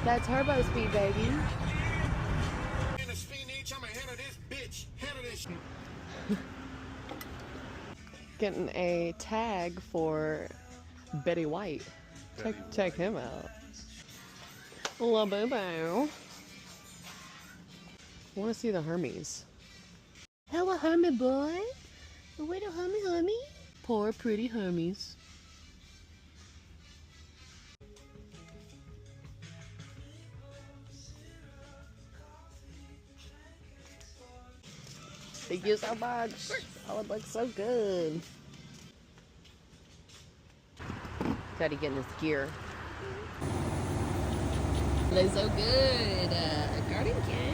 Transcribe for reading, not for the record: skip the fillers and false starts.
That turbo speed, baby. Getting a tag for Betty White. Check him out. La boo boo. I want to see the Hermes. Hello, Hermie boy. Wait a Hermie. Poor pretty Hermes. Thank you so much. Oh, it looks so good. Teddy getting his gear. Looks so good. Garden Cat.